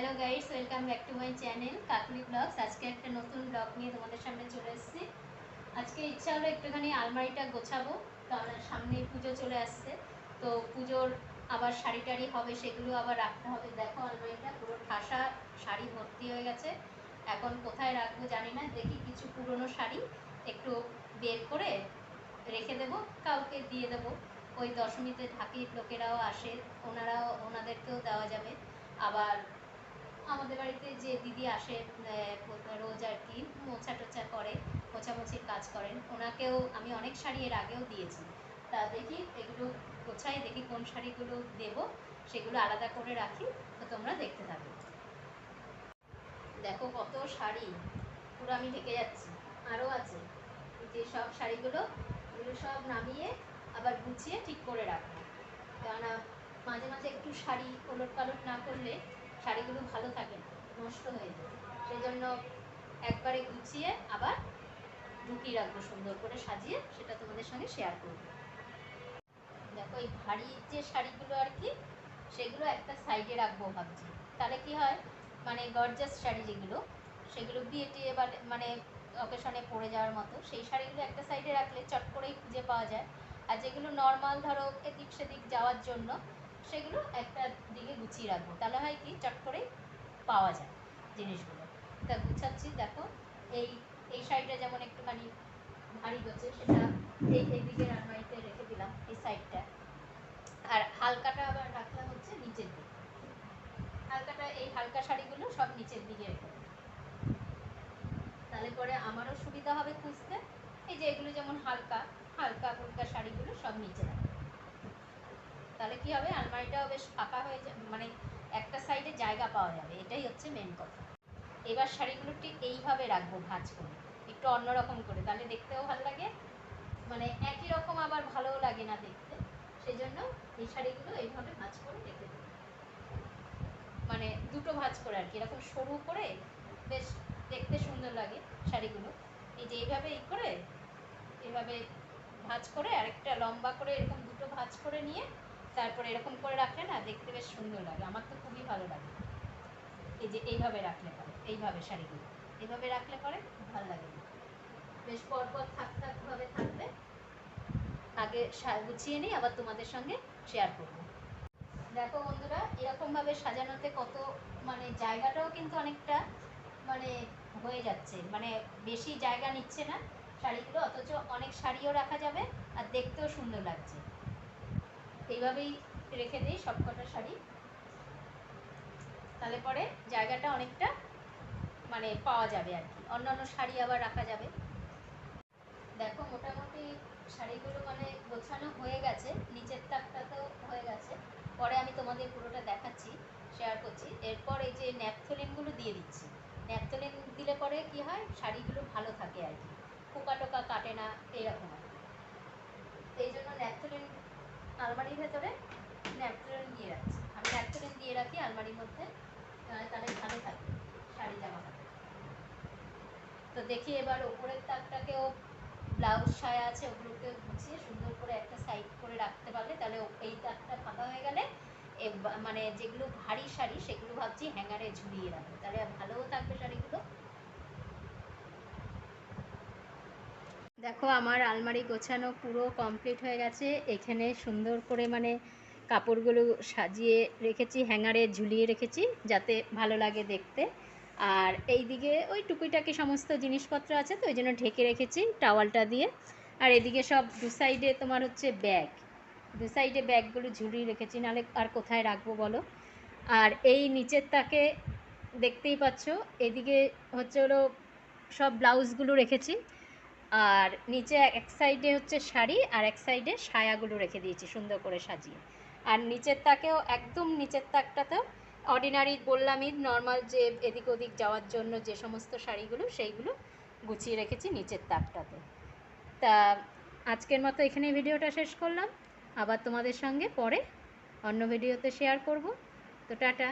Hello guys, welcome back to my channel Kakoli blogs. আজকে একটা নতুন ব্লগ নিয়ে তোমাদের সামনে চলে এসেছি। আজকে ইচ্ছা হলো একটুখানি আলমারিটা গোছাবো, কারণ সামনে পুজো চলে আসছে। তো পুজোর আবার শাড়ি টাড়ি হবে, সেগুলো আবার রাখতে হবে। দেখো আলমারিটা পুরো ঠাসা শাড়ি ভর্তি হয়ে গেছে। এখন কোথায় রাখবো জানি না, দেখি কিছু পুরনো শাড়ি একটু বের করে রেখে দেবো, কাউকে দিয়ে দেবো। ওই দশমীতে ঢাকির লোকেরাও আসে, ওনাদেরকেও দেওয়া যাবে। আবার আমাদের বাড়িতে যে দিদি আসে রোজ আর কি মোছা টোছা করে, মোছামুছির কাজ করেন, ওনাকেও আমি অনেক শাড়ি এর আগেও দিয়েছি। তা দেখি এগুলো গোছাই, দেখি কোন শাড়িগুলো দেব, সেগুলো আলাদা করে রাখি। তো তোমরা দেখতে থাকো। দেখো কত শাড়ি, পুরো আমি ঢেকে যাচ্ছি। আরও আছে যে সব শাড়িগুলো, এগুলো সব নামিয়ে আবার গুছিয়ে ঠিক করে রাখবো। কেননা মাঝে মাঝে একটু শাড়ি ওলট পালট না করলে শাড়িগুলো ভালো থাকে না, নষ্ট হয়ে যায়। সেই জন্য একবারে গুছিয়ে আবার ঢুকিয়ে রাখবো, সুন্দর করে সাজিয়ে, সেটা তোমাদের সঙ্গে শেয়ার করবো। দেখো এই ভারী যে শাড়িগুলো আর কি, সেগুলো একটা সাইডে রাখবো ভাবছি। তাহলে কি হয়, মানে গর্জাস শাড়ি যেগুলো, সেগুলো বিয়ে টিয়ে মানে অকেশনে পরে যাওয়ার মতো, সেই শাড়িগুলো একটা সাইডে রাখলে চট করেই খুঁজে পাওয়া যায়। আর যেগুলো নর্মাল ধরো এদিক সেদিক যাওয়ার জন্য, সেগুলো একটা দিকে গুছিয়ে রাখবো। তাহলে হয় কি, চট করেই পাওয়া যায় জিনিসগুলো। তা গুছাচ্ছি। দেখো এই এই শাড়িটা যেমন একটুখানি ভারী হচ্ছে, সেটা এই দিকের আলমারিতে রেখে দিলাম, এই সাইডটা। আর হালকাটা আবার রাখলাম হচ্ছে নিচের দিকে। হালকাটা, এই হালকা শাড়িগুলো সব নিচের দিকে রেখে দেবো, তাহলে পরে আমারও সুবিধা হবে খুঁজতে। এই যে এগুলো যেমন হালকা হালকা ফুলকা শাড়িগুলো সব নিচে রাখবো। তাহলে কি হবে, আলমারিটাও বেশ ফাঁকা হয়ে যাবে, মানে একটা সাইডে জায়গা পাওয়া যাবে, এটাই হচ্ছে মেন কথা। এবার শাড়িগুলো ঠিক এইভাবে রাখবো, ভাঁজ করে, একটু অন্যরকম করে, তাহলে দেখতেও ভালো লাগে, মানে একই রকম আবার ভালোও লাগে না দেখতে। সেই জন্য এই শাড়িগুলো এইভাবে ভাঁজ করে রেখে দেবো, মানে দুটো ভাঁজ করে আর কি, এরকম সরু করে বেশ দেখতে সুন্দর লাগে শাড়িগুলো। এই যে এইভাবে এই করে, এইভাবে ভাঁজ করে, আরেকটা লম্বা করে এরকম দুটো ভাঁজ করে নিয়ে তারপরে এরকম করে রাখলে না দেখতে বেশ সুন্দর লাগে, আমার তো খুবই ভালো লাগে। এই যে এইভাবে রাখলে পরে, এইভাবে শাড়িগুলো এইভাবে রাখলে পরে খুব ভালো লাগে, বেশ পরপর থাকভাবে থাকবে। আগে গুছিয়ে নিই, আবার তোমাদের সঙ্গে শেয়ার করবো। দেখো বন্ধুরা, এরকমভাবে সাজানোতে কত, মানে জায়গাটাও কিন্তু অনেকটা মানে হয়ে যাচ্ছে, মানে বেশি জায়গা নিচ্ছে না শাড়িগুলো, অথচ অনেক শাড়িও রাখা যাবে আর দেখতেও সুন্দর লাগছে। এইভাবেই রেখে দিই সব কটা শাড়ি, তাহলে পরে জায়গাটা অনেকটা মানে পাওয়া যাবে আর কি, অন্যান্য শাড়ি আবার রাখা যাবে। দেখো মোটামুটি শাড়িগুলো মানে গোছানো হয়ে গেছে, নিচের তাকটা তো হয়ে গেছে, পরে আমি তোমাদের পুরোটা দেখাচ্ছি, শেয়ার করছি। এরপর এই যে ন্যাপথলিনগুলো দিয়ে দিচ্ছি। ন্যাপথলিন দিলে পরে কি হয়, শাড়িগুলো ভালো থাকে আর কি, পোকা টোকা কাটে না, এইরকম আর কি। এই জন্য ন্যাপথলিন আলমারির ভেতরে ন্যাপথলিন দিয়ে রাখছি। আমি ন্যাপথলিন দিয়ে রাখি আলমারির মধ্যে, তাহলে ভালো থাকে শাড়ি জামা কাপড়। তো দেখি এবার ওপরের তাকটাকেও, ব্লাউজ সায়া আছে ওগুলোকে গুছিয়ে সুন্দর করে একটা সাইড করে রাখতে পারলে, তাহলে এই তাকটা ফাঁকা হয়ে গেলে মানে যেগুলো ভারী শাড়ি সেগুলো ভাবছি হ্যাঙ্গারে ঝুলিয়ে রাখবো, তাহলে ভালোও থাকবে শাড়িগুলো। দেখো আমার আলমারি গোছানো পুরো কমপ্লিট হয়ে গেছে। এখানে সুন্দর করে মানে কাপড়গুলো সাজিয়ে রেখেছি, হ্যাঙ্গারে ঝুলিয়ে রেখেছি যাতে ভালো লাগে দেখতে। আর এই দিকে ওই টুকিটাকি সমস্ত জিনিসপত্র আছে, তো ওই জন্য ঢেকে রেখেছি টাওয়ালটা দিয়ে। আর এদিকে সব দু সাইডে তোমার হচ্ছে ব্যাগ, দু সাইডে ব্যাগগুলো ঝুলিয়ে রেখেছি, নাহলে আর কোথায় রাখবো বলো। আর এই নিচের তাকে দেখতেই পাচ্ছ, এদিকে হচ্ছে হলো সব ব্লাউজগুলো রেখেছি, আর নিচে এক সাইডে হচ্ছে শাড়ি আর এক সাইডে সায়াগুলো রেখে দিয়েছি সুন্দর করে সাজিয়ে। আর নিচের তাকেও, একদম নিচের তাকটাতেও অর্ডিনারি বললামই, নর্মাল যে এদিক ওদিক যাওয়ার জন্য যে সমস্ত শাড়িগুলো সেইগুলো গুছিয়ে রেখেছি নিচের তাকটাতে। তা আজকের মতো এখানেই ভিডিওটা শেষ করলাম, আবার তোমাদের সঙ্গে পরে অন্য ভিডিওতে শেয়ার করব। তো টাটা।